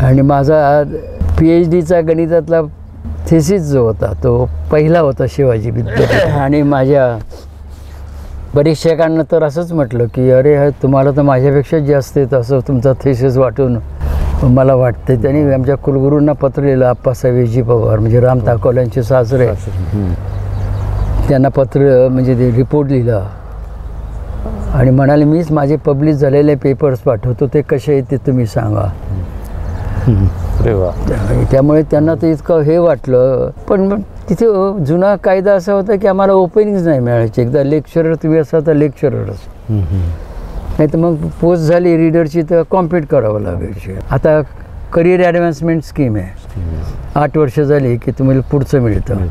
आणि माझा PhDचा गणितातला थेसिस जो होता तो पहिला होता शिवाजी विद्यापीठ. आणि माझ्या परीक्षकांना तर असंच म्हटलं की अरे तुम्हाला तर माझ्यापेक्षा जास्त येतं असं तुमचा थेसिस वाटून मला वाटते. त्यांनी आमच्या कुलगुरूंना पत्र लिहिलं, आप्पासाहेब जी पवार म्हणजे राम ताकवल्यांचे सासरे, त्यांना पत्र म्हणजे ते रिपोर्ट लिहिला आणि म्हणाले मीच माझे पब्लिश झालेले पेपर्स पाठवतो, ते कसे आहेत ते तुम्ही सांगा. त्यामुळे त्यांना ते इतकं हे वाटलं. पण मग तिथे जुना कायदा असा होता की आम्हाला ओपनिंग्स नाही मिळायचे. एकदा लेक्चरर तुम्ही असा तर लेक्चररच, नाही तर मग पोस्ट झाली रीडरची तर कॉम्पीट करावं लागायची. आता करिअर ॲडव्हान्समेंट स्कीम आहे, 8 वर्ष झाली की तुम्हाला पुढचं मिळतं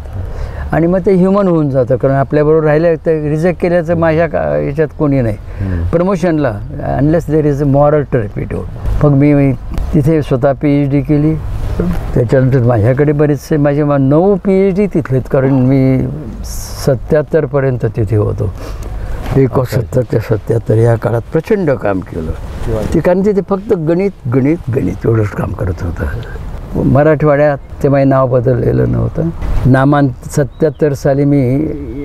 आणि मग ते ह्युमन होऊन जातं. कारण आपल्याबरोबर राहिलं तर रिजेक्ट केल्याचं माझ्या याच्यात कोणी नाही प्रमोशनला, unless there is a moral turpitude. मग मी तिथे स्वतः PhD केली. त्याच्यानंतर माझ्याकडे बरेचसे माझे 9 PhD तिथलेत, कारण मी 77पर्यंत तिथे होतो. 71 ते 77 या काळात प्रचंड काम केलं ते, कारण तिथे फक्त गणित गणित गणित एवढंच काम करत होतं. मराठवाड्यात ते माझे नाव बदललेलं नव्हतं. नामांत 77 साली मी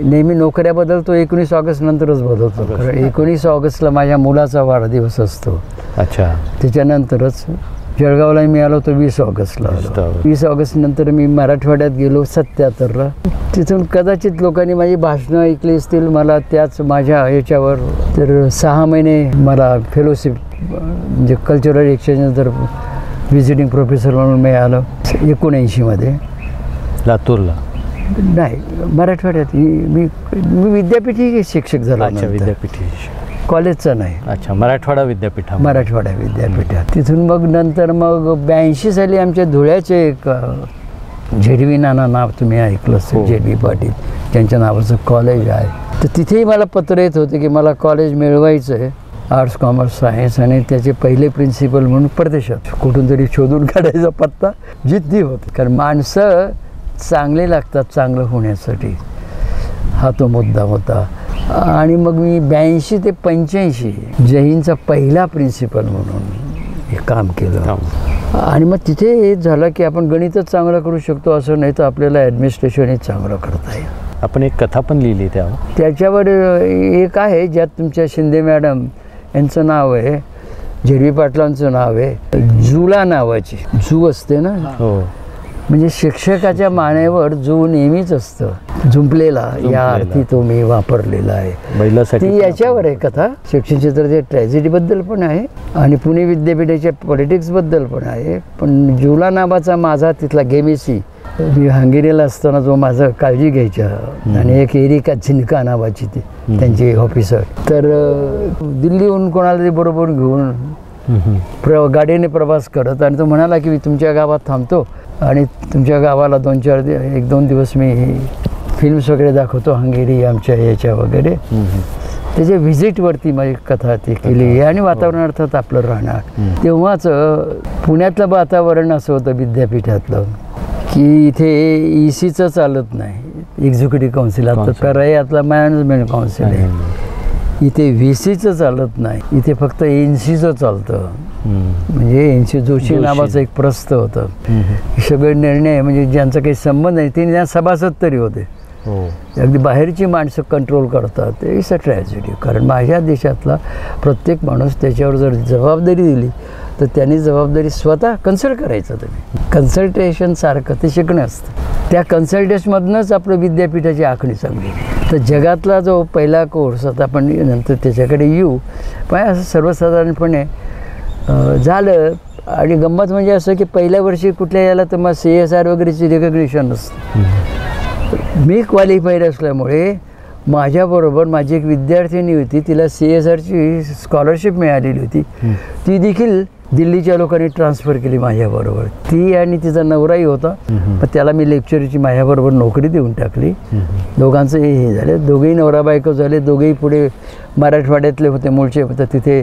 नेहमी नोकऱ्या बदलतो, 19 ऑगस्ट नंतरच बदलतो, कारण 19 ऑगस्टला माझ्या मुलाचा वाढदिवस असतो. अच्छा. त्याच्यानंतरच जळगावला मी आलो तो 20 ऑगस्टला आलो. 20 ऑगस्ट नंतर मी मराठवाड्यात गेलो 77ला. तिथून कदाचित लोकांनी माझी भाषणं ऐकली असतील मला त्याच माझ्या याच्यावर. तर 6 महिने मला फेलोशिप म्हणजे कल्चरल एक्सचेंज नंतर व्हिजिटिंग प्रोफेसर म्हणून मी आलो 79मध्ये. लातूरला नाही, मराठवाड्यात. मी विद्यापीठी शिक्षक झालो. अच्छा, विद्यापीठी, कॉलेजचा नाही. अच्छा, मराठवाडा विद्यापीठ. मराठवाडा विद्यापीठात. तिथून मग नंतर मग 82 साली आमच्या धुळ्याचे एक झेडवी नाना नाव तुम्ही ऐकलं असेल, झेडवी पाटील, ज्यांच्या नावाचं कॉलेज आहे. तर तिथेही मला पत्र येत होते की मला कॉलेज मिळवायचं आहे, आर्ट्स कॉमर्स सायन्स, आणि त्याचे पहिले प्रिन्सिपल म्हणून परदेशात कुठून तरी शोधून काढायचा पत्ता जिद्दी होते. कारण माणसं चांगले लागतात चांगलं होण्यासाठी, हा तो मुद्दा होता. आणि मग मी 82 ते 85 जैनचा पहिला प्रिन्सिपल म्हणून हे काम केलं. आणि मग तिथे हेच झालं की आपण गणितच चांगलं करू शकतो असं नाही, तर आपल्याला ॲडमिनिस्ट्रेशनही चांगलं करता येईल. आपण एक कथा पण लिहिली त्याच्यावर एक आहे ज्यात तुमच्या शिंदे मॅडम यांचं नाव आहे, झेडवी पाटलांचं नाव आहे, जुला नावाची. जू असते ना, म्हणजे शिक्षकाच्या मानेवर जो नेहमीच असतं झुंपलेला, या अर्थी तो मी वापरलेला आहे. ती याच्यावर आहे कथा. शिक्षण क्षेत्राच्या ट्रॅजेडीबद्दल पण आहे आणि पुणे विद्यापीठाच्या पॉलिटिक्सबद्दल पण आहे. पण जुला नावाचा माझा तिथला गेमेसी, मी हंगेरीला असताना जो माझं काळजी घ्यायच्या, आणि एक एरिका झिनका नावाची ती त्यांची ऑफिसर. तर दिल्लीहून कोणाला तरी बरोबर घेऊन गाडीने प्रवास करत, आणि तो म्हणाला की मी तुमच्या गावात थांबतो आणि तुमच्या गावाला 1-2 दिवस मी फिल्म्स वगैरे दाखवतो, हंगेरी आमच्या याच्या वगैरे. त्याच्या व्हिजिटवरती माझी कथा ती केली आहे. आणि वातावरण अर्थात आपलं राहणार. तेव्हाच पुण्यातलं वातावरण असं होतं विद्यापीठातलं की इथे ECचं चालत नाही, एक्झिक्युटिव्ह काउन्सिल. आता करायतला मॅनेजमेंट काउन्सिल आहे. इथे VCचं चालत नाही, इथे फक्त NCचं चालतं. म्हणजे NC जोशी नावाचं एक प्रस्थ होतं. सगळे निर्णय म्हणजे ज्यांचा काही संबंध नाही ते सभासद तरी होते, अगदी बाहेरची माणसं कंट्रोल करतात. ते इज अ ट्रॅजेडी. कारण माझ्या देशातला प्रत्येक माणूस त्याच्यावर जर जबाबदारी दिली तर त्यांनी जबाबदारी स्वतः कन्सल्ट करायचं. तुम्ही कन्सल्टेशनसारखं ते शिकणं असतं. त्या कन्सल्टेशनमधूनच आपलं विद्यापीठाची आखणी चांगली. तर जगातला जो पहिला कोर्स, आता आपण नंतर त्याच्याकडे येऊ, पण असं सर्वसाधारणपणे झालं. आणि गंमत म्हणजे असं की पहिल्या वर्षी कुठल्या याला तर मग CSR वगैरेची रिकग्निशन असतं. मी क्वालिफाईड असल्यामुळे माझ्याबरोबर माझी एक विद्यार्थिनी होती, तिला CSRची स्कॉलरशिप मिळालेली होती. ती देखील दिल्लीच्या लोकांनी ट्रान्सफर केली माझ्याबरोबर. ती आणि तिचा नवराही होता, पण त्याला मी लेक्चरची माझ्याबरोबर नोकरी देऊन टाकली. दोघांचं हे झालं. दोघेही नवरा बायको झाले. दोघेही पुढे मराठवाड्यातले होते, मूळचे होते. तिथे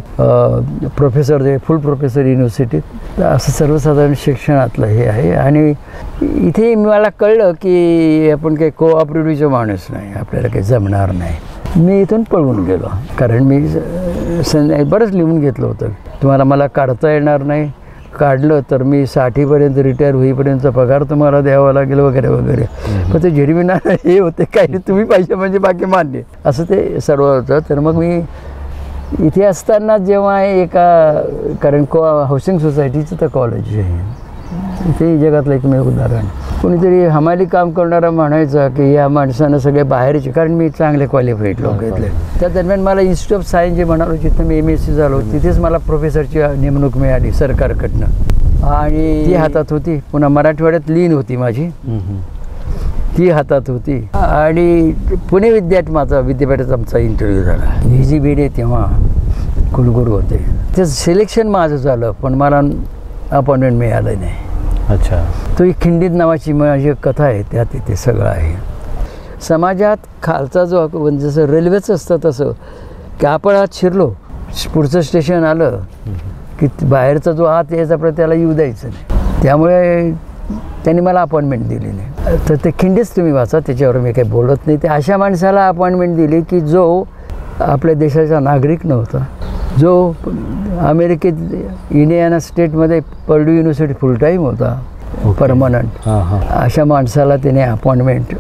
प्रोफेसर जे फुल प्रोफेसर युनिव्हर्सिटीत. असं सर्वसाधारण शिक्षणातलं हे आहे. आणि इथे मला कळलं की आपण काही कोऑपरेटिव्हचा माणूस नाही, आपल्याला काही जमणार नाही. मी इथून पळून गेलो, कारण मी बरंच लिहून घेतलं होतं, तुम्हाला मला काढता येणार नाही, काढलं तर मी 60पर्यंत रिटायर होईपर्यंत पगार तुम्हाला द्यावा लागेल वगैरे वगैरे. पण ते झेडपीना हे होते काही नाही, तुम्ही पाहिजे म्हणजे बाकी मान्य, असं ते सर्व होतं. तर मग मी इथे असताना जेव्हा एका कारण हाऊसिंग सोसायटीचं तर कॉलेज आहे, ते जगातलं एकमेव उदाहरण. कोणीतरी हमाली काम करणारा म्हणायचा की या माणसानं सगळे बाहेरचे, कारण मी चांगले क्वालिफाईड लोक घेतले. त्या दरम्यान मला इन्स्टिट्यूट ऑफ सायन्स जे म्हणालो जिथं मी MSc झालो तिथेच मला प्रोफेसरची नेमणूक मिळाली सरकारकडनं, आणि ती हातात होती. पुन्हा मराठवाड्यात लीन होती माझी, ती हातात होती. आणि पुणे विद्यापीठात आमचा इंटरव्ह्यू झाला. VG भिडे तेव्हा कुलगुरू होते. ते सिलेक्शन माझं झालं पण मला अपॉइंटमेंट मिळालं नाही. अच्छा. तो एक खिंडीत नावाची माझी कथा आहे, त्यात इथे सगळं आहे. समाजात खालचा जो जसं रेल्वेचं असतं तसं की आपण आत शिरलो, पुढचं स्टेशन आलं की बाहेरचा जो आत यायचा प्रयत्न त्याला येऊ द्यायचं नाही. त्यामुळे त्यांनी मला अपॉइंटमेंट दिली नाही. तर ते खिंडीच तुम्ही वाचा, त्याच्यावर मी काही बोलत नाही. ते अशा माणसाला अपॉइंटमेंट दिली की जो आपल्या देशाचा नागरिक नव्हता, जो अमेरिकेत इंडियाना स्टेटमध्ये पर्ड्यू युनिव्हर्सिटी फुल टाईम होता, परमनंट. अशा माणसाला त्याने अपॉइंटमेंट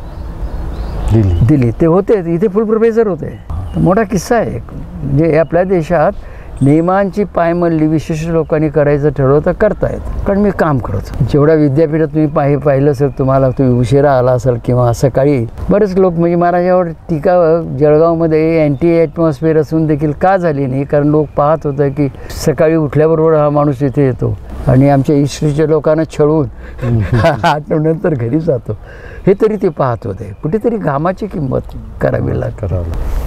दिली. ते होते इथे फुल प्रोफेसर होते. मोठा किस्सा आहे. म्हणजे आपल्या देशात नियमांची पायमल्ली विशिष्ट लोकांनी करायचं ठरवलं तर करतायत, कारण मी काम करतो. जेवढ्या विद्यापीठात तुम्ही पाहिलं असेल, तुम्हाला तुम्ही उशिरा आला असेल किंवा सकाळी बरेच लोक, म्हणजे महाराजावर टीका जळगावमध्ये अँटी ॲटमॉस्फिअर असून देखील का झाली नाही, कारण लोक पाहत होतं की सकाळी उठल्याबरोबर हा माणूस इथे येतो आणि आमच्या इस्ट्रीच्या लोकांना छळून 8 नंतर घरी जातो, हे तरी ते पाहत होते. कुठेतरी घामाची किंमत करावी लागते.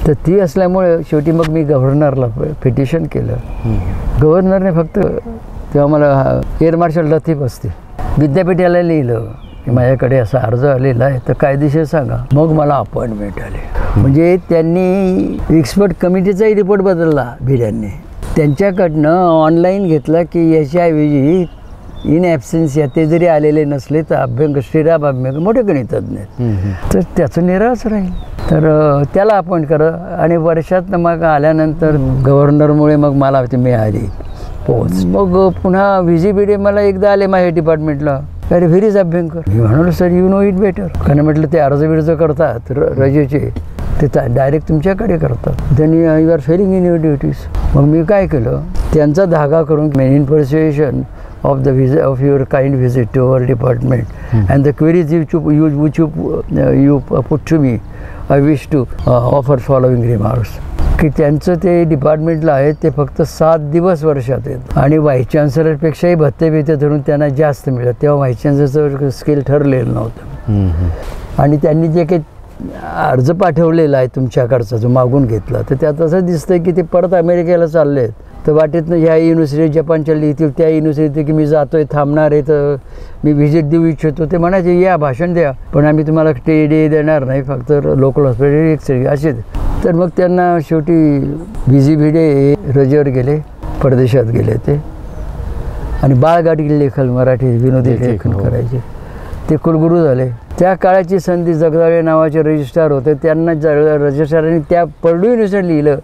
तर ती असल्यामुळे शेवटी मग मी गव्हर्नरला पिटिशन केलं. गव्हर्नरने फक्त तेव्हा मला एअर मार्शल लतीफ असते विद्यापीठाला लिहिलं की माझ्याकडे असा अर्ज आलेला आहे, तर कायदेशीर सांगा. मग मला अपॉइंटमेंट आले. म्हणजे त्यांनी एक्सपर्ट कमिटीचाही रिपोर्ट बदलला भिड्यांनी. त्यांच्याकडनं ऑनलाईन घेतलं की याच्याऐवजी इन ॲब्सेन्सिया ते जरी आलेले नसले तर अभ्यंग श्रीराम अभ्यंग मोठे गणितज्ञ आहेत, तर त्याचं निराश राहील. तर त्याला अपॉइंट करा. आणि वर्षात मग आल्यानंतर गव्हर्नरमुळे मग मला ते मिळाली पोच. मग पुन्हा VG भिडे मला एकदा आले माझ्या डिपार्टमेंटला, अरे व्हेर इज अभ्यंकर. मी म्हणालो sir you know it better, कारण म्हटलं ते अर्ज करतात रजेचे, ते डायरेक्ट तुमच्याकडे करतात, then you are failing in your duties. मग मी काय केलं, त्यांचा धागा करून main in persuasion of the visit of your kind visit to our department and the queries which you put to me, I wish to offer following remarks. की त्यांचं ते डिपार्टमेंटला आहे ते फक्त 7 दिवस वर्षात आहेत आणि व्हाईस चान्सलरपेक्षाही भत्ते बित्ते धरून त्यांना जास्त मिळत. तेव्हा व्हाईस चान्सलरचं स्केल ठरलेलं नव्हतं. आणि त्यांनी जे काही अर्ज पाठवलेला आहे तुमच्याकडचा जो मागून घेतला, तर त्यात असं दिसतंय की ते परत अमेरिकेला चालले आहेत. तर वाटेतनं ह्या युनिव्हर्सिटी जपानच्या लिहितील, त्या युनिव्हर्सिटी की मी जातोय थांबणार आहे, तर मी व्हिजिट देऊ इच्छितो. ते म्हणायचे या भाषण द्या, पण आम्ही तुम्हाला डे देणार नाही, फक्त लोकल हॉस्पिटल असे. तर मग त्यांना शेवटी VG भिडे रजेवर गेले, परदेशात गेले ते. आणि बाळगाडी लेखन मराठी विनोदी लेखन करायचे, ते कुलगुरू झाले. त्या काळाची संधी जगदाळे नावाचे रजिस्ट्रार होते, त्यांना रजिस्ट्रारांनी त्या पर्ड्यू युनिव्हर्सिटी लिहिलं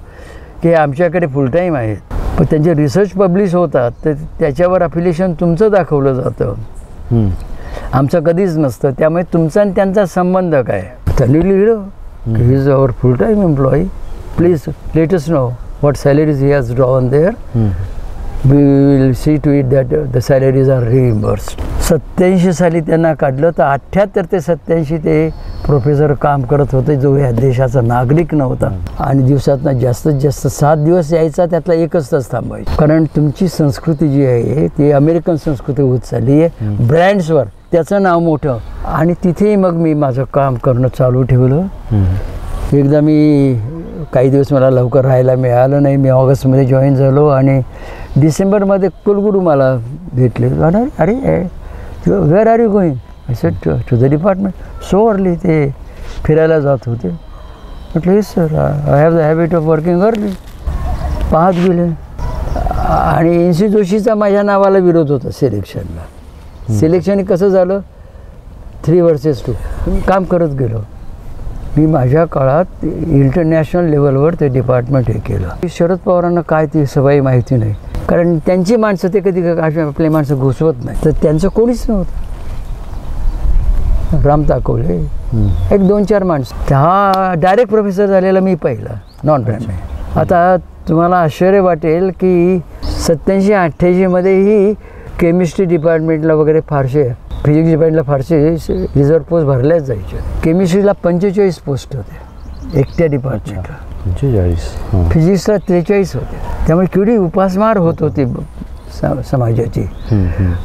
की आमच्याकडे फुल टाईम आहेत, पण त्यांचे रिसर्च पब्लिश होतात तर त्याच्यावर अफिलिएशन तुमचं दाखवलं जातं, आमचं कधीच नसतं. त्यामुळे तुमचा आणि त्यांचा संबंध काय. त्यांनी लिहिलं की he is our full time employee, please let us know what salaries he has drawn there, we will see to it that the salaries are reimbursed. 87 साली त्यांना काढलं, तर 78 ते 87 ते प्रोफेसर काम करत होते, जो या देशाचा नागरिक नव्हता. आणि दिवसातनं जास्तीत जास्त 7 दिवस यायचा, त्यातला 1 तास थांबायचा. कारण तुमची संस्कृती जी आहे ती अमेरिकन संस्कृती होत चालली आहे, ब्रँड्सवर त्याचं नाव मोठं. आणि तिथेही मग मी माझं काम करणं चालू ठेवलं. एकदा मी काही दिवस मला लवकर राहायला मिळालं नाही, मी ऑगस्टमध्ये जॉईन झालो आणि डिसेंबरमध्ये कुलगुरू मला भेटले. अरे where are you going? I said to the department. So early. ते फिरायला जात होते. म्हटलं yes sir, I have the habit of working early. पाहत गेले. आणि NC जोशीचा माझ्या नावाला विरोध होता सिलेक्शनला. सिलेक्शन कसं झालं, 3 versus 2. मी काम करत गेलो. मी माझ्या काळात इंटरनॅशनल लेवलवर ते डिपार्टमेंट हे केलं. शरद पवारांना काय ती सवय माहिती नाही. कारण त्यांची माणसं ते कधी आपली माणसं घुसवत नाही. तर त्यांचं कोणीच नव्हतं. राम ताकवले, एक 2-4 माणसं. हा डायरेक्ट प्रोफेसर झालेला मी पहिला, नॉन ब्रॅह्मण. आता तुम्हाला आश्चर्य वाटेल की 87-88 मध्येही केमिस्ट्री डिपार्टमेंटला वगैरे फारसे, फिजिक्स डिपार्टमेंटला फारसे रिझर्व पोस्ट भरल्याच जायचे. केमिस्ट्रीला 45 पोस्ट होते एकट्या डिपार्टमेंटला. 45. फिजिक्सला 43 होते. त्यामुळे केवढी उपासमार होत होती समाजाची.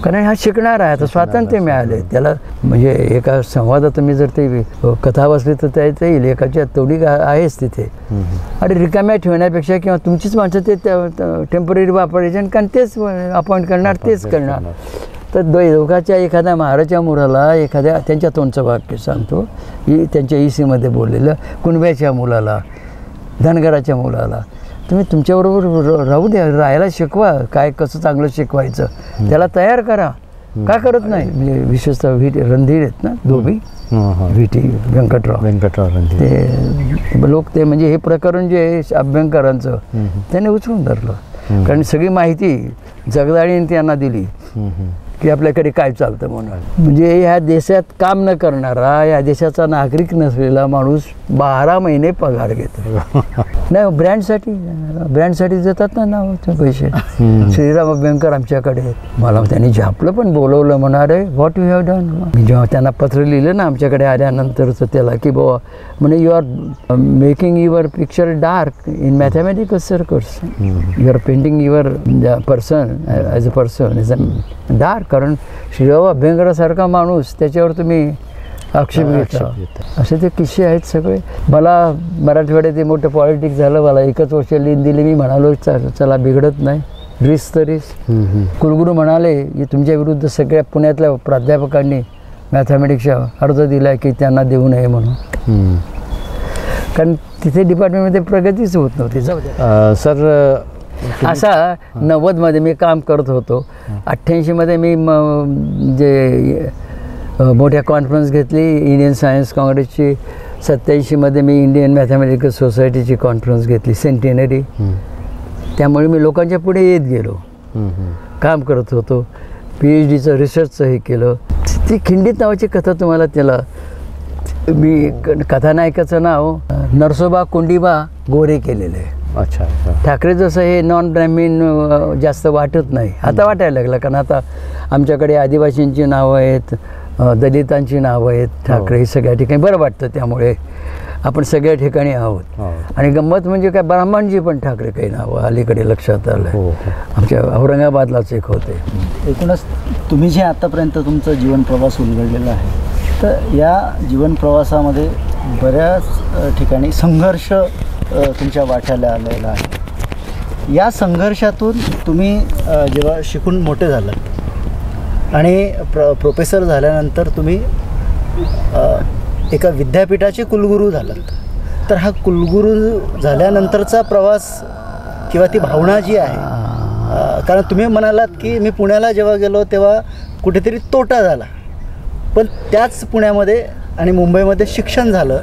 कारण हा शिकणार आहे, आता स्वातंत्र्य मिळाले त्याला. म्हणजे एका संवादात मी जर ते कथा वाचली तर त्यात येईल, एकाच्या तोडी आहेच तिथे. आणि रिकाम्या ठेवण्यापेक्षा किंवा तुमचीच माणसं ते टेम्पररी वापरायचे कारण तेच अपॉइंट करणार, तेच करणार. तर दोघाच्या एखाद्या महाराच्या मुलाला, एखाद्या त्यांच्या तोंडचं वाक्य सांगतो, त्यांच्या ईसीमध्ये बोललेलं, कुणब्याच्या मुलाला, धनगराच्या मुलाला तुम्ही तुमच्याबरोबर राहू द्या, राहायला शिकवा, काय कसं चांगलं शिकवायचं त्याला तयार करा. काय करत नाही. म्हणजे विशेषतः रणधीर आहेत ना धोबी, व्हीटी व्यंकटराव ते लोक, ते म्हणजे हे प्रकरण जे आहे अभ्यंकरांचं त्याने उचलून धरलं. कारण सगळी माहिती जगदाळीने त्यांना दिली की आपल्याकडे काय चालतं म्हणून. म्हणजे ह्या देशात काम न करणारा, या देशाचा नागरिक नसलेला माणूस 12 महिने पगार घेतो. नाही, ब्रँडसाठी देतात ना नावाचे पैसे. श्रीराम अभ्यंकर आमच्याकडे आहेत. मला त्यांनी झापलं पण बोलवलं, म्हणारे व्हॉट यू हॅव डन. मी जेव्हा त्यांना पत्र लिहिलं ना आमच्याकडे आल्यानंतरचं त्याला की बाबा म्हणे you are making your picture dark in mathematical circles, you are painting your person as a person is a dark. कारण श्रीराम अभ्यंकरासारखा माणूस त्याच्यावर तुम्ही आक्षेप घेता. असे ते किस्से आहेत सगळे. मला मराठवाड्यात ते मोठं पॉलिटिक्स झालं, मला 1 वर्ष लिहून दिली. मी म्हणालो चला बिघडत नाही, रिस्क तर रिस्क. कुलगुरू म्हणाले की तुमच्या विरुद्ध सगळ्या पुण्यातल्या प्राध्यापकांनी मॅथमॅटिक्सचा अर्ज दिला की त्यांना देऊ नये म्हणून. कारण तिथे डिपार्टमेंटमध्ये प्रगतीच होत नव्हती. सर असा 90मध्ये मी काम करत होतो. 88मध्ये मी जे मोठ्या कॉन्फरन्स घेतली इंडियन सायन्स काँग्रेसची. 87मध्ये मी इंडियन मॅथमॅटिकल सोसायटीची कॉन्फरन्स घेतली, सेंटेनरी. त्यामुळे मी लोकांच्या पुढे येत गेलो, काम करत होतो. PhDचं रिसर्चचं हे केलं. ती खिंडीत नावाची कथा तुम्हाला, त्याला मी कथानायकाचं नाव नरसोबा कोंडीबा गोरे केलेलं आहे. अच्छा. ठाकरे जसं हे नॉन ब्राह्मीण जास्त वाटत नाही, आता वाटायला लागलं. कारण आता आमच्याकडे आदिवासींची नावं आहेत, दलितांची नावं आहेत. ठाकरे हे सगळ्या ठिकाणी बरं वाटतं, त्यामुळे आपण सगळ्या ठिकाणी आहोत. आणि गंमत म्हणजे काय, ब्राह्मणजी पण ठाकरे काही नावं अलीकडे लक्षात आलं. आमच्या औरंगाबादलाच एक होते. एकूणच तुम्ही जे आतापर्यंत तुमचं जीवन प्रवास उलगडलेला आहे, तर या जीवन प्रवासामध्ये बऱ्याच ठिकाणी संघर्ष तुमच्या वाट्याला आलेला आहे. या संघर्षातून तुम्ही जेव्हा शिकून मोठे झालात आणि प्रोफेसर झाल्यानंतर तुम्ही एका विद्यापीठाचे कुलगुरू झालात, तर हा कुलगुरू झाल्यानंतरचा प्रवास किंवा ती भावना जी आहे, कारण तुम्ही म्हणालात की मी पुण्याला जेव्हा गेलो तेव्हा कुठेतरी तोटा झाला, पण त्याच पुण्यामध्ये आणि मुंबईमध्ये शिक्षण झालं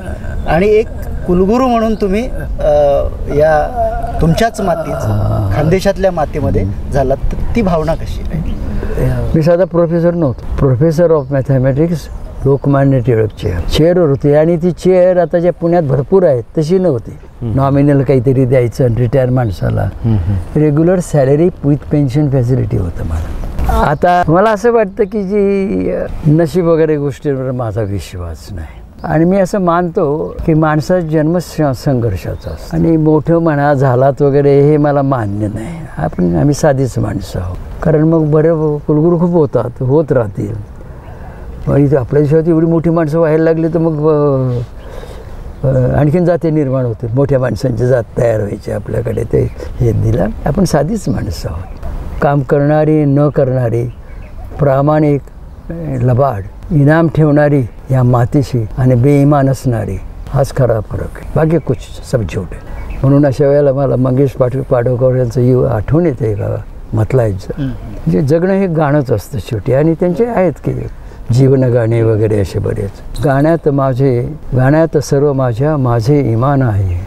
आणि एक कुलगुरू म्हणून तुम्ही या तुमच्याच मातीत, खानदेशातल्या मातीमध्ये झालात. तर ती भावना कशी आहे? मी साधा प्रोफेसर नव्हतो. Professor of mathematics Lokmanya Tilak चेअरवर होती. आणि ती चेअर आता ज्या पुण्यात भरपूर आहेत तशी नव्हती. नॉमिनल काहीतरी द्यायचं रिटायर माणसाला, regular salary with pension facility होतं मला. आता मला असं वाटतं की जी नशीब वगैरे गोष्टींवर माझा विश्वास नाही. आणि मी असं मानतो की माणसाचा जन्म संघर्षाचा असतो. आणि मोठं म्हणा झालात वगैरे हे मला मान्य नाही. आम्ही साधीच माणसं आहोत. कारण मग बरे कुलगुरू खूप होत राहतील. आणि आपल्या देशात एवढी मोठी माणसं व्हायला लागली तर मग आणखीन जाती निर्माण होते. मोठ्या माणसांची जात तयार व्हायची आपल्याकडे. ते हे दिलं. आपण साधीच माणसं आहोत. काम करणारी न करणारी, प्रामाणिक, लबाड, इनाम ठेवणारी या मातीशी आणि बेईमान असणारी, हाच खरा फरक आहे. बाकी कुछ सब झूठ आहे. म्हणून अशा वेळेला मला मंगेश पाडळकर यांचं आठवण येते का म्हटलायचं. म्हणजे जगणं हे गाणंच असतं शेवटी. आणि त्यांचे आहेत की जीवन गाणे वगैरे असे बरेच. गाण्यात सर्व माझ्या माझे इमान आहे,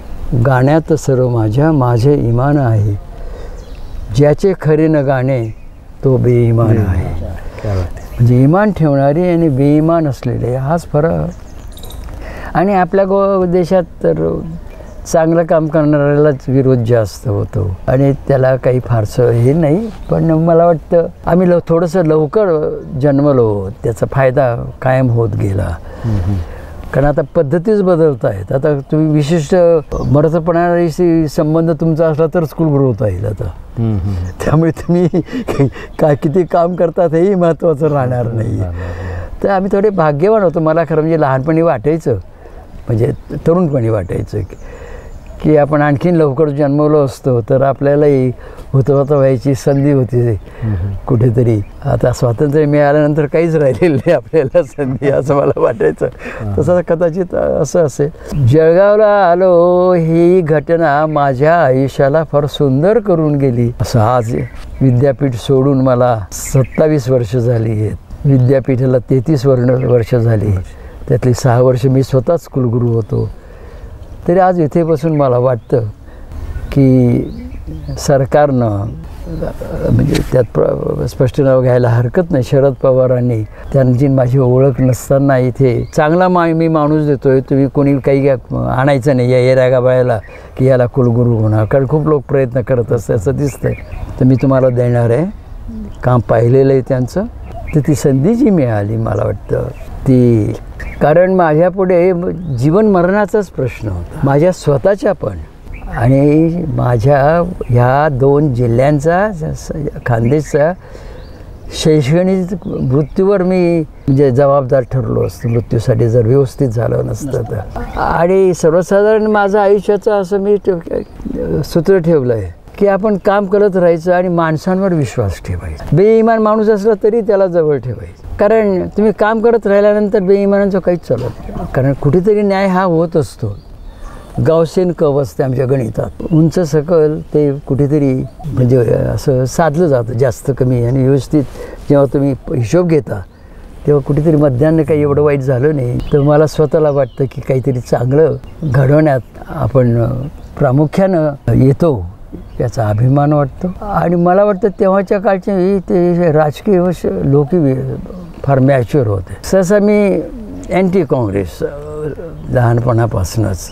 गाण्यात सर्व माझ्या माझे इमान आहे, ज्याचे खरे न गाणे तो बेईमान आहे. क्या बात आहे. म्हणजे इमान ठेवणारे आणि बेईमान असलेले हाच फरक. आणि आपल्या देशात तर चांगलं काम करणाऱ्यालाच विरोध जास्त होतो आणि त्याला काही फारसं हे नाही. पण मला वाटतं आम्ही थोडंसं लवकर जन्मलो, त्याचा फायदा कायम होत गेला. कारण आता पद्धतीच बदलत आहेत. आता तुम्ही विशिष्ट मर्दपणाशी संबंध तुमचा असला तर स्कूल ग्रोथ येईल आता. त्यामुळे तुम्ही काय किती काम करतात हेही महत्त्वाचं राहणार नाही. तर आम्ही थोडे भाग्यवान होतो. मला खरं म्हणजे लहानपणी वाटायचं, म्हणजे तरुणपणी वाटायचं की आपण आणखीन लवकर जन्मलो असतो तर आपल्यालाही हुतहुत व्हायची संधी होती कुठेतरी. आता स्वातंत्र्य मिळाल्यानंतर काहीच राहिलेलं नाही आपल्याला संधी, असं मला वाटायचं. तसं कदाचित असं असेल. जळगावला आलो ही घटना माझ्या आयुष्याला फार सुंदर करून गेली. असं आज विद्यापीठ सोडून मला 27 वर्ष झाली आहेत. विद्यापीठाला 33 वर्ष झाली. त्यातली 6 वर्ष मी स्वतःच कुलगुरू होतो. तरी आज इथे बसून मला वाटतं की सरकारनं, म्हणजे त्यात स्पष्ट नाव घ्यायला हरकत नाही, शरद पवारांनी त्यांची माझी ओळख नसताना इथे चांगला मी माणूस देतोय, तुम्ही कोणी काही आणायचं नाही या येरागाबाळ्याला की याला कुलगुरू होणार. कारण खूप लोक प्रयत्न करत असतात असं दिसतंय. तर मी तुम्हाला देणार आहे. काम पाहिलेलं आहे त्यांचं. तर ती संधी जी मिळाली मला वाटतं ती, कारण माझ्यापुढे जीवन मरणाचाच प्रश्न होता माझ्या स्वतःच्या पण, आणि माझ्या ह्या 2 जिल्ह्यांचा खानदेशचा शैक्षणिक मृत्यूवर मी म्हणजे जबाबदार ठरलो असतो, मृत्यूसाठी जर व्यवस्थित झालं नसतं तर. आणि सर्वसाधारण माझं आयुष्याचं असं मी सूत्र ठेवलं आहे की आपण काम करत राहायचं आणि माणसांवर विश्वास ठेवायचा. बेईमान माणूस असला तरी त्याला जवळ ठेवायचं. कारण तुम्ही काम करत राहिल्यानंतर बेईमानांचं काहीच चालत नाही. कारण कुठेतरी न्याय हा होत असतो. गावसेन कव असते आमच्या गणितात. उंच सकल ते कुठेतरी म्हणजे असं साधलं जातं जास्त कमी, आणि व्यवस्थित जेव्हा तुम्ही हिशोब घेता तेव्हा कुठेतरी मध्यान्ह काही एवढं वाईट झालं नाही. तर मला स्वतःला वाटतं की काहीतरी चांगलं घडवण्यात आपण प्रामुख्यानं येतो याचा अभिमान वाटतो. आणि मला वाटतं तेव्हाच्या काळचे ते राजकीय लोकही फार मॅच्युअर होते. सहसा मी अँटी काँग्रेस लहानपणापासूनच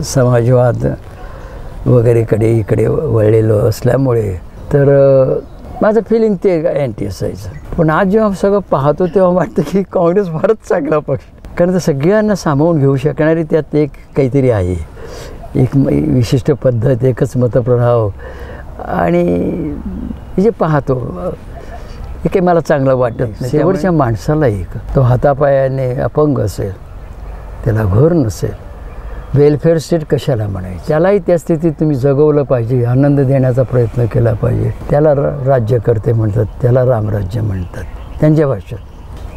समाजवाद वगैरेकडे इकडे वळलेलो असल्यामुळे तर माझं फिलिंग ते अँटी असायचं. पण आज जेव्हा सगळं पाहतो तेव्हा वाटतं की काँग्रेस फारच चांगला पक्ष, कारण सगळ्यांना सामावून घेऊ शकणारी त्यात एक काहीतरी आहे, एक विशिष्ट पद्धत, एकच मतप्रभाव. आणि जे पाहतो हे काही मला चांगलं वाटत नाही. शेवटच्या माणसाला एक तो हातापायाने अपंग असेल, त्याला घर नसेल, वेलफेअर स्टेट कशाला म्हणायचं, त्यालाही त्या स्थितीत तुम्ही जगवलं पाहिजे, आनंद देण्याचा प्रयत्न केला पाहिजे. त्याला राज्यकर्ते म्हणतात, त्याला रामराज्य म्हणतात त्यांच्या भाषेत.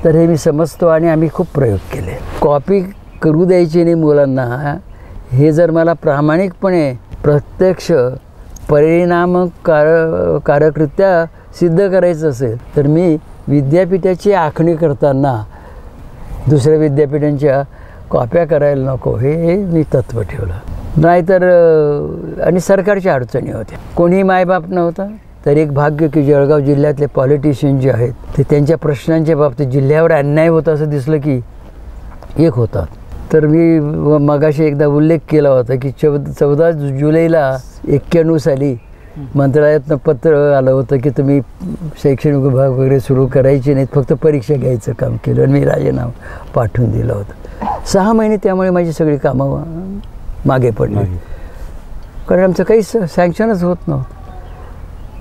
तर हे मी समजतो आणि आम्ही खूप प्रयोग केले. कॉपी करू द्यायची नाही मुलांना, हे जर मला प्रामाणिकपणे प्रत्यक्ष परिणामकारकरित्या सिद्ध करायचं असेल तर मी विद्यापीठाची आखणी करताना दुसऱ्या विद्यापीठांच्या कॉप्या करायला नको हे मी तत्त्व ठेवलं. नाहीतर आणि सरकारच्या अडचणी होत्या. कोणीही मायबाप नव्हता. तर एक भाग्य की जळगाव जिल्ह्यातले पॉलिटिशियन जे आहेत ते त्यांच्या प्रश्नांच्या बाबतीत जिल्ह्यावर अन्याय होता असं दिसलं की एक होतात. तर मी मगाशी एकदा उल्लेख केला होता की 14 जुलैला 91 साली मंत्रालयातनं पत्र आलं होतं की तुम्ही शैक्षणिक विभाग वगैरे सुरू करायचे नाहीत, फक्त परीक्षा घ्यायचं काम केलं. आणि मी राजीनामा पाठवून दिलं होतं. 6 महिने त्यामुळे माझी सगळी कामं मागे पडली. कारण आमचं काही सँक्शनच होत नव्हतं.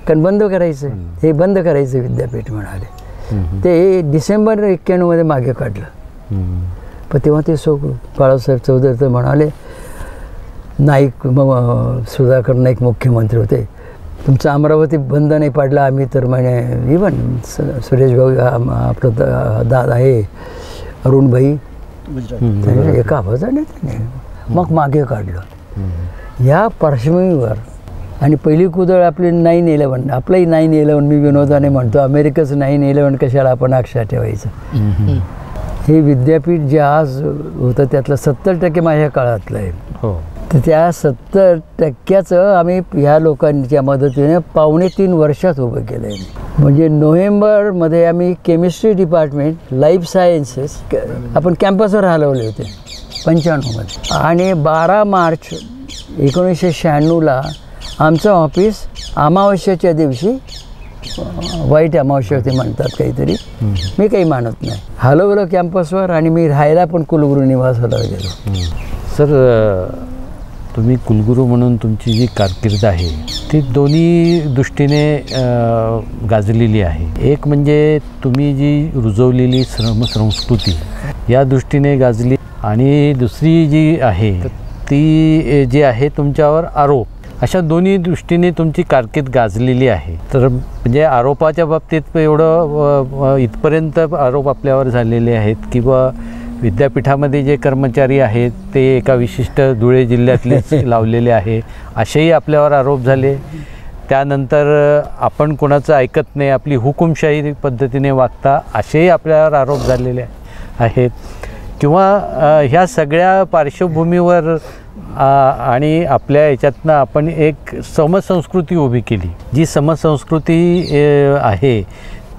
कारण बंद करायचं, हे बंद करायचं विद्यापीठ म्हणाले. ते डिसेंबर 91 मागे काढलं. पण तेव्हा ते बाळासाहेब चौधरी म्हणाले, नाईक सुधाकर नाईक मुख्यमंत्री होते, तुमचं अमरावती बंद नाही पाडलं आम्ही तर म्हणे. इवन सुरेश भाऊ आपलं दादा आहे अरुणभाई, एका आवाजाने त्याने मग मागे काढलं. या पार्श्वभूमीवर आणि पहिली कुदळ आपली 9/11, आपलंही 9/11 मी विनोदाने म्हणतो, अमेरिकेचं 9/11 कशाला आपण अक्षर ठेवायचं. हे विद्यापीठ जे आज होतं त्यातलं 70% माझ्या काळातलं आहे. तर त्या 70% आम्ही ह्या लोकांच्या मदतीने 2.5 वर्षात उभं केलं आहे. म्हणजे नोव्हेंबरमध्ये आम्ही केमिस्ट्री डिपार्टमेंट लाईफ सायन्सेस आपण कॅम्पसवर हलवले होते 95मध्ये. आणि 12 मार्च 1996ला आमचं ऑफिस अमावस्येच्या दिवशी, वाईट अमावस्या होती म्हणतात काहीतरी, मी काही मानत नाही, हलवलं कॅम्पसवर. आणि मी राहायला पण कुलगुरू निवासाला गेलो. सर, तुम्ही कुलगुरू म्हणून तुमची जी कारकीर्द आहे ती दोन्ही दृष्टीने गाजलेली आहे. एक म्हणजे तुम्ही जी रुजवलेली श्रमसंस्कृती या दृष्टीने गाजली, आणि दुसरी जी आहे ती जी आहे तुमच्यावर आरोप, अशा दोन्ही दृष्टीने तुमची कारकीर्द गाजलेली आहे. तर म्हणजे आरोपाच्या बाबतीत एवढं इथपर्यंत आरोप आपल्यावर झालेले आहेत की बा विद्यापीठामध्ये जे कर्मचारी आहेत ते एका विशिष्ट धुळे जिल्ह्यातलेच लावलेले आहे असेही आपल्यावर आरोप झाले. त्यानंतर आपण कोणाचं ऐकत नाही, आपली हुकुमशाही पद्धतीने वागता, असेही आपल्यावर आरोप झालेले आहेत. किंवा ह्या सगळ्या पार्श्वभूमीवर आणि आपल्या याच्यातनं आपण एक समसंस्कृती उभी केली. जी समसंस्कृती आहे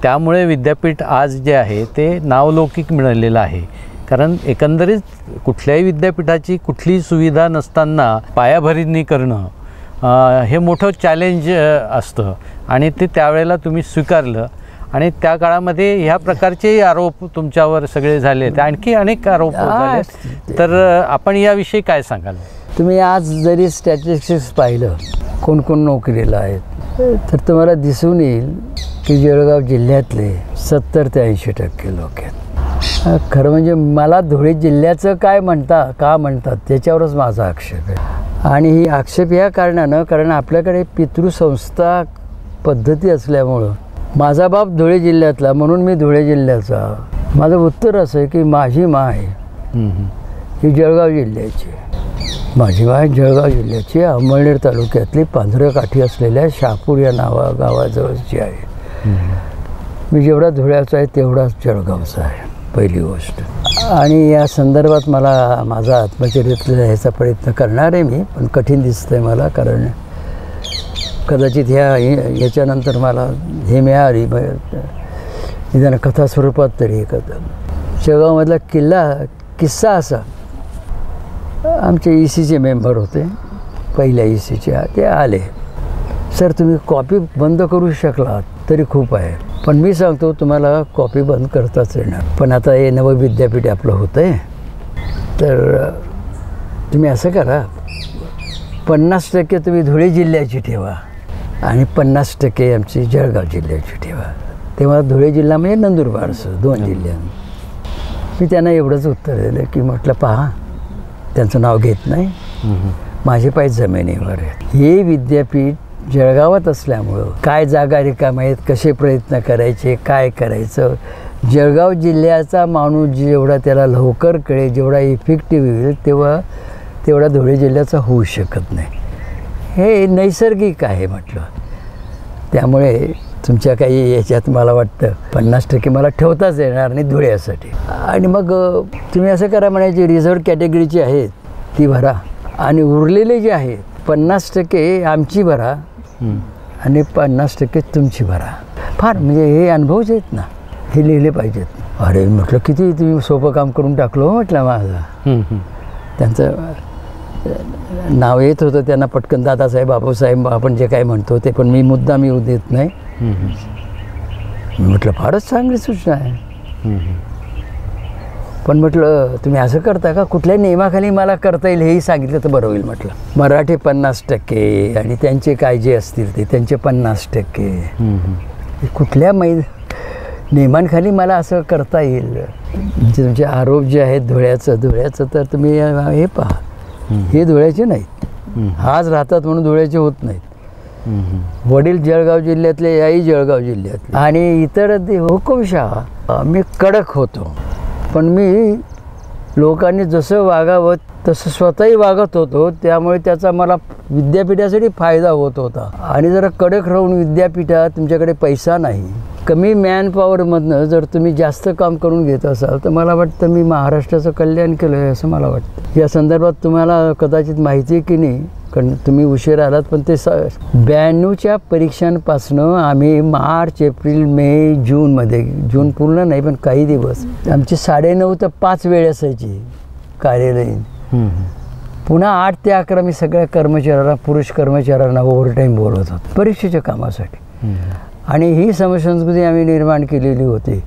त्यामुळे विद्यापीठ आज जे आहे ते नावलौकिक मिळालेलं आहे. कारण एकंदरीत कुठल्याही विद्यापीठाची कुठलीही सुविधा नसताना पायाभरणी करणं हे मोठं चॅलेंज असतं, आणि ते त्यावेळेला तुम्ही स्वीकारलं. आणि त्या काळामध्ये ह्या प्रकारचेही आरोप तुमच्यावर सगळे झाले, आणखी अनेक आरोप झाले. तर आपण याविषयी काय सांगाल? तुम्ही आज जरी स्टॅटिस्टिक्स पाहिलं कोण कोण नोकरीला आहेत तर तुम्हाला दिसून येईल की जळगाव जिल्ह्यातले 70 ते 80% लोक आहेत. खरं म्हणजे मला धुळे जिल्ह्याचं काय का म्हणतात त्याच्यावरच माझा आक्षेप आहे. आणि ही आक्षेप या कारणानं, कारण आपल्याकडे पितृसंस्था पद्धती असल्यामुळं माझा बाप धुळे जिल्ह्यातला म्हणून मी धुळे जिल्ह्याचा. माझं उत्तर असं आहे की माझी माँ आहे ही जळगाव जिल्ह्याची. माझी माँ जळगाव जिल्ह्याची अंमळनेर तालुक्यातली पांढरकाठी असलेल्या शहापूर या गावाजवळची आहे. मी जेवढा धुळ्याचा आहे तेवढाच जळगावचा आहे, पहिली गोष्ट. आणि या संदर्भात मला माझा आत्मचरित्र लिहायचा प्रयत्न करणार आहे मी, पण कठीण दिसतंय मला, कारण कदाचित याच्यानंतर मला हे मिळाली निदान कथा स्वरूपात तरी कथा. जळगावमधला किस्सा असा, आमचे ECचे मेंबर होते पहिल्या ECचे, ते आले, सर तुम्ही कॉपी बंद करू शकलात तरी खूप आहे, पण मी सांगतो तुम्हाला कॉपी बंद करताच येणार. पण आता हे नवं विद्यापीठ आपलं होतं आहे, तर तुम्ही असं करा 50% तुम्ही धुळे जिल्ह्याची ठेवा आणि 50% आमची जळगाव जिल्ह्याची ठेवा. तेव्हा धुळे जिल्हा म्हणजे नंदुरबार, 2 जिल्ह्यांनी. मी त्यांना एवढंच उत्तर दिलं की म्हटलं पहा, त्यांचं नाव घेत नाही, माझे पाय जमिनीवर आहे. हे विद्यापीठ जळगावात असल्यामुळं काय जागा रिकाम्या आहेत, कसे प्रयत्न करायचे, काय करायचं, जळगाव जिल्ह्याचा माणूस जेवढा त्याला लवकर कळेल, जेवढा इफेक्टिव्ह होईल तेवढा धुळे जिल्ह्याचा होऊ शकत नाही. हे नैसर्गिक आहे म्हटलं. त्यामुळे तुमच्या काही याच्यात मला वाटतं 50% मला ठेवताच येणार नाही धुळ्यासाठी. आणि मग तुम्ही असं करा म्हणायचे, रिझर्व्ह कॅटेगरीची आहेत ती भरा आणि उरलेले जे आहेत 50% आमची भरा आणि 50% तुमची भरा. फार म्हणजे हे अनुभवच आहेत ना, हे लिहिले पाहिजेत. अरे म्हटलं किती तुम्ही सोपं काम करून टाकलो म्हटलं माझं. त्यांचं नाव येत होतं त्यांना पटकन, दादासाहेब बापूसाहेब आपण जे काय म्हणतो ते, पण मी मुद्दाम येऊ देत नाही. म्हटलं फारच चांगली सूचना आहे, पण म्हटलं तुम्ही असं करता का, कुठल्या नियमाखाली मला करता येईल हेही सांगितलं तर बरं होईल म्हटलं. मराठी 50% आणि त्यांचे काय जे असतील ते त्यांचे 50%, कुठल्या नियमांखाली मला असं करता येईल. म्हणजे तुमचे आरोप जे आहेत धुळ्याचं तर तुम्ही हे पहा, हे धुळ्याचे नाहीत, आज राहतात म्हणून धुळ्याचे होत नाहीत. वडील जळगाव जिल्ह्यातले, आई जळगाव जिल्ह्यातले, आणि इतर हुकुमशहा. मी कडक होतो, पण मी लोकांनी जसं वागावं तसं स्वतःही वागत होतो, त्यामुळे त्याचा मला विद्यापीठासाठी फायदा होत होता. आणि जरा कडक राहून विद्यापीठात तुमच्याकडे पैसा नाही, कमी मॅनपॉवरमधनं जर तुम्ही जास्त काम करून घेत असाल तर मला वाटतं मी महाराष्ट्राचं कल्याण केलं आहे असं मला वाटतं. या संदर्भात तुम्हाला कदाचित माहिती आहे की नाही, कारण तुम्ही उशीर आलात, पण ते 92च्या परीक्षांपासनं आम्ही मार्च, एप्रिल, मे, जूनमध्ये, जून पूर्ण नाही पण काही दिवस आमची 9:30 ते 5 वेळ असायची कार्यालयीन. पुन्हा 8 ते 11 मी सगळ्या कर्मचाऱ्यांना, पुरुष कर्मचाऱ्यांना ओव्हरटाईम बोलवत होतो परीक्षेच्या कामासाठी. आणि ही समसंस्कृती आम्ही निर्माण केलेली होती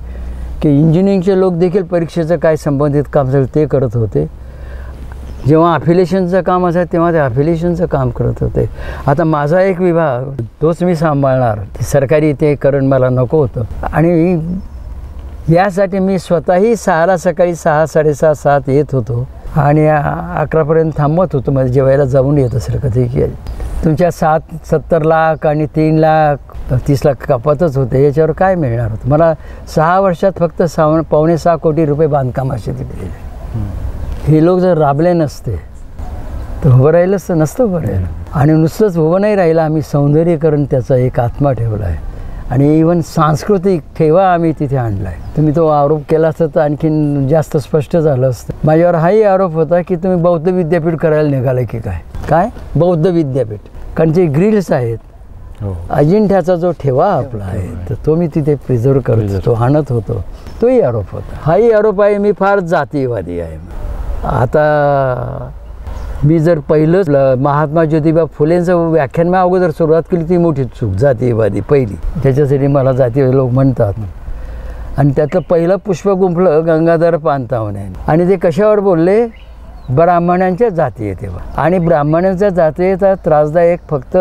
की इंजिनिअरिंगचे लोक देखील परीक्षेचं काय संबंधित काम असेल ते करत होते. जेव्हा अफिलिएशनचं काम असेल तेव्हा ते अफिलिएशनचं काम करत होते. आता माझा एक विभाग तोच मी सांभाळणार, सरकारी ते करण मला नको होतं. आणि यासाठी मी स्वतःही 6ला सकाळी 6, 7:30, 7 येत होतो आणि 11पर्यंत थांबत होतो. मला जेवायला जाऊन येत असेल कधी की तुमच्या 70 लाख आणि 3 लाख 30 लाख कपातच होते, याच्यावर काय मिळणार होतं. मला 6 वर्षात फक्त 5.25 कोटी रुपये बांधकामाचे दिलेले. हे लोक जर राबले नसते तर उभं राहिलंच तर नसतं उभं राहिलं. आणि नुसतंच उभं नाही राहिलं, आम्ही सौंदर्यीकरण त्याचा एक आत्मा ठेवला आहे आणि इव्हन सांस्कृतिक ठेवा आम्ही तिथे आणला आहे. तुम्ही तो आरोप केला असता तर आणखीन जास्त स्पष्ट झालं असतं. माझ्यावर हाही आरोप होता की तुम्ही बौद्ध विद्यापीठ करायला निघाले की काय बौद्ध विद्यापीठ, कारण जे ग्रिल्स आहेत, अजिंठ्याचा जो ठेवा आपला आहे तर तो मी तिथे प्रिझर्व करत होतो, आणत होतो, तोही आरोप होता. हाही आरोप आहे मी फार जातीयवादी आहे. आता मी जर पहिलं महात्मा ज्योतिबा फुलेंचं व्याख्यान मी अगोदर सुरुवात केली ती मोठी चूक, जातीयवादी पहिली, त्याच्यासाठी मला जातीय लोक म्हणतात. आणि त्यातलं पहिलं पुष्प गुंफलं गंगाधर पानतावने. आणि ते कशावर बोलले, ब्राह्मणांच्या जातीयतेवर. आणि ब्राह्मणांच्या जातीयता त्रासदायक फक्त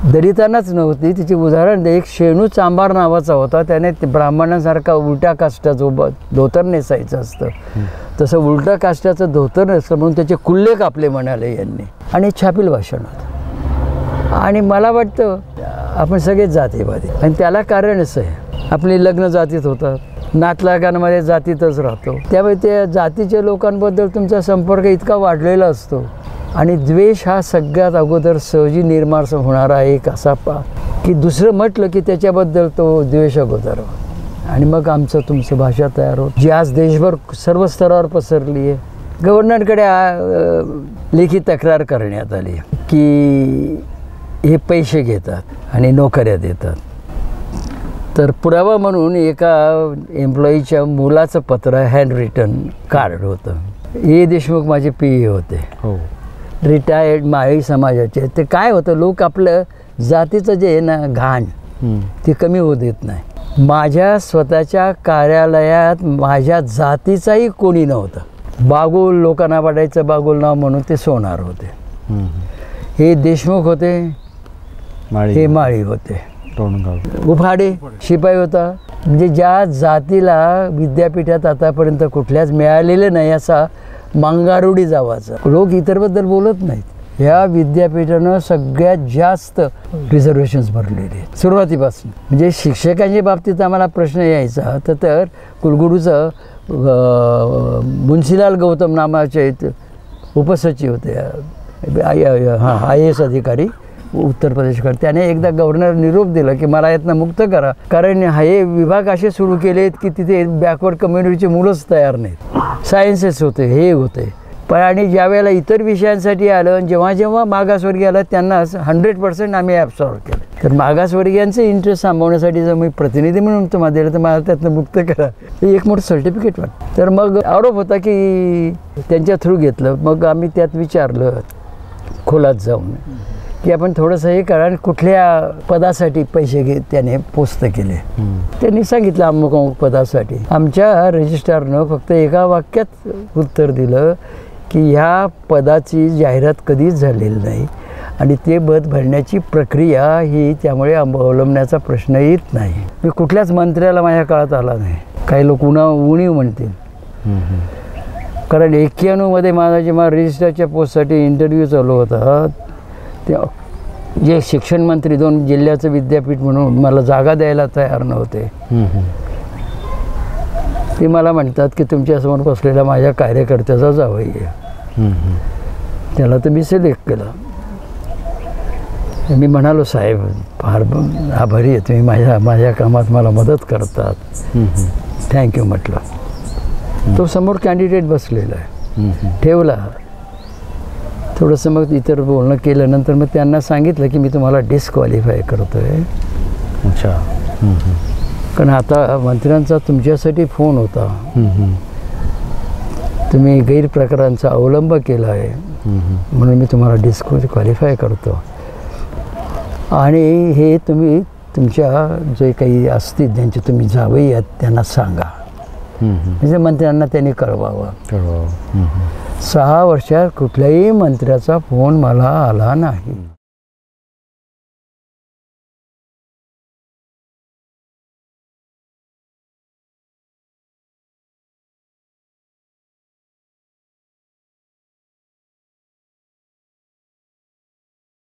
दलितांनाच नव्हती. तिचे उदाहरण दे, एक शेणू चांभार नावाचा होता, त्याने ब्राह्मणांसारखा उलट्या काष्टाचं धोतर नेसायचं असतं, तसं उलट्या काष्टाचं धोतर नसतं म्हणून त्याचे कुल्ले कापले म्हणाले यांनी. आणि छापील भाषण होतं. आणि मला वाटतं आपण सगळेच जातीवादी, आणि त्याला कारण असं आहे, आपली लग्न जातीत होतात, नातलगांमध्ये जातीतच राहतो, त्यामुळे त्या जातीच्या लोकांबद्दल तुमचा संपर्क इतका वाढलेला असतो. आणि द्वेष हा सगळ्यात अगोदर सहजी निर्माण होणारा एक असा की दुसरं म्हटलं की त्याच्याबद्दल तो द्वेष अगोदर, आणि मग आमचं तुमचं भाषा तयार होत, जी आज देशभर सर्व स्तरावर पसरली आहे. गव्हर्नरकडे लेखी तक्रार करण्यात आली की हे पैसे घेतात आणि नोकऱ्या देतात. तर पुरावा म्हणून एका एम्प्लॉईच्या मुलाचं पत्र हँड रिटन कार्ड होतं. ए देशमुख माझे PA होते, रिटायर्ड माळी समाजाचे. ते काय होतं, लोक आपलं जातीचं जे आहे ना घाण ते कमी होऊ देत नाही. माझ्या स्वतःच्या कार्यालयात माझ्या जातीचाही कोणी नव्हतं. बागुल लोकांना वाटायचं, बागुल नाव म्हणून ते सोनार होते. हे देशमुख होते, हे माळी होते, उफाडे शिपाई होता. म्हणजे ज्या जातीला विद्यापीठात आतापर्यंत कुठल्याच मिळालेलं नाही असा मंगारुडी जावाचा, लोक इतरबद्दल बोलत नाहीत. ह्या विद्यापीठानं सगळ्यात जास्त रिझर्वेशन्स भरलेले आहेत सुरुवातीपासून. म्हणजे शिक्षकांच्या बाबतीत आम्हाला प्रश्न यायचा तर कुलगुरूचं मुन्शीलाल गौतम नामाचे उपसचिव होते, IAS अधिकारी उत्तर प्रदेशकडे. त्याने एकदा गव्हर्नर निरोप दिला की मला यातनं मुक्त करा, कारण हे विभाग असे सुरू केलेत की तिथे बॅकवर्ड कम्युनिटीचे मुलंच तयार नाहीत. सायन्सेस होते, हे होते. पण आणि ज्या वेळेला इतर विषयांसाठी आलं, जेव्हा जेव्हा मागासवर्गीय आलं त्यांना 100% आम्ही ॲब्सॉर्व केलं. तर मागासवर्गीयांचे इंटरेस्ट सांभाळण्यासाठी जर मी प्रतिनिधी म्हणून तुम्हाला दिलं तर मला त्यातनं मुक्त करा, हे एक मोठं सर्टिफिकेट वाटतं. तर मग आरोप होता की त्यांच्या थ्रू घेतलं. मग आम्ही त्यात विचारलं खोलात जाऊन की आपण थोडंसं हे करा, आणि कुठल्या पदासाठी पैसे त्याने पोस्ट केले. त्यांनी सांगितलं अमुक अमुक पदासाठी. आमच्या रजिस्ट्रारनं फक्त एका वाक्यात उत्तर दिलं की ह्या पदाची जाहिरात कधीच झालेली नाही आणि ते पद भरण्याची प्रक्रिया ही त्यामुळे अवलंबण्याचा प्रश्न येत नाही. मी कुठल्याच मंत्र्याला माझ्या काळात आला नाही. काही लोक उणीव म्हणतील, कारण 91मध्ये माझा जेव्हा रजिस्ट्रारच्या पोस्टसाठी इंटरव्ह्यू चालू होता ते जे शिक्षण मंत्री 2 जिल्ह्याचं विद्यापीठ म्हणून मला जागा द्यायला तयार नव्हते. ते मला म्हणतात की तुमच्यासमोर बसलेला माझ्या कार्यकर्त्याचा जावई आहे. त्याला तर मी सिलेक्ट केलं. मी म्हणालो साहेब फार आभारी आहे, तुम्ही माझ्या कामात मला मदत करतात, थँक्यू म्हटलं. तो समोर कॅन्डिडेट बसलेला आहे, ठेवला. थोडंसं मग इतर बोलणं केल्यानंतर मग त्यांना सांगितलं की मी तुम्हाला डिस्क्वालिफाय करतो आहे. अच्छा. कारण आता मंत्र्यांचा तुमच्यासाठी फोन होता, तुम्ही गैरप्रकारांचा अवलंब केला आहे म्हणून मी तुम्हाला डिस्क्वालिफाय करतो. आणि हे तुम्ही तुमच्या जे काही असतील ज्यांचे तुम्ही जावई आहेत त्यांना सांगा. म्हणजे मंत्र्यांना त्यांनी कळवावं. 6 वर्षात कुठल्याही मंत्र्याचा फोन मला आला नाही.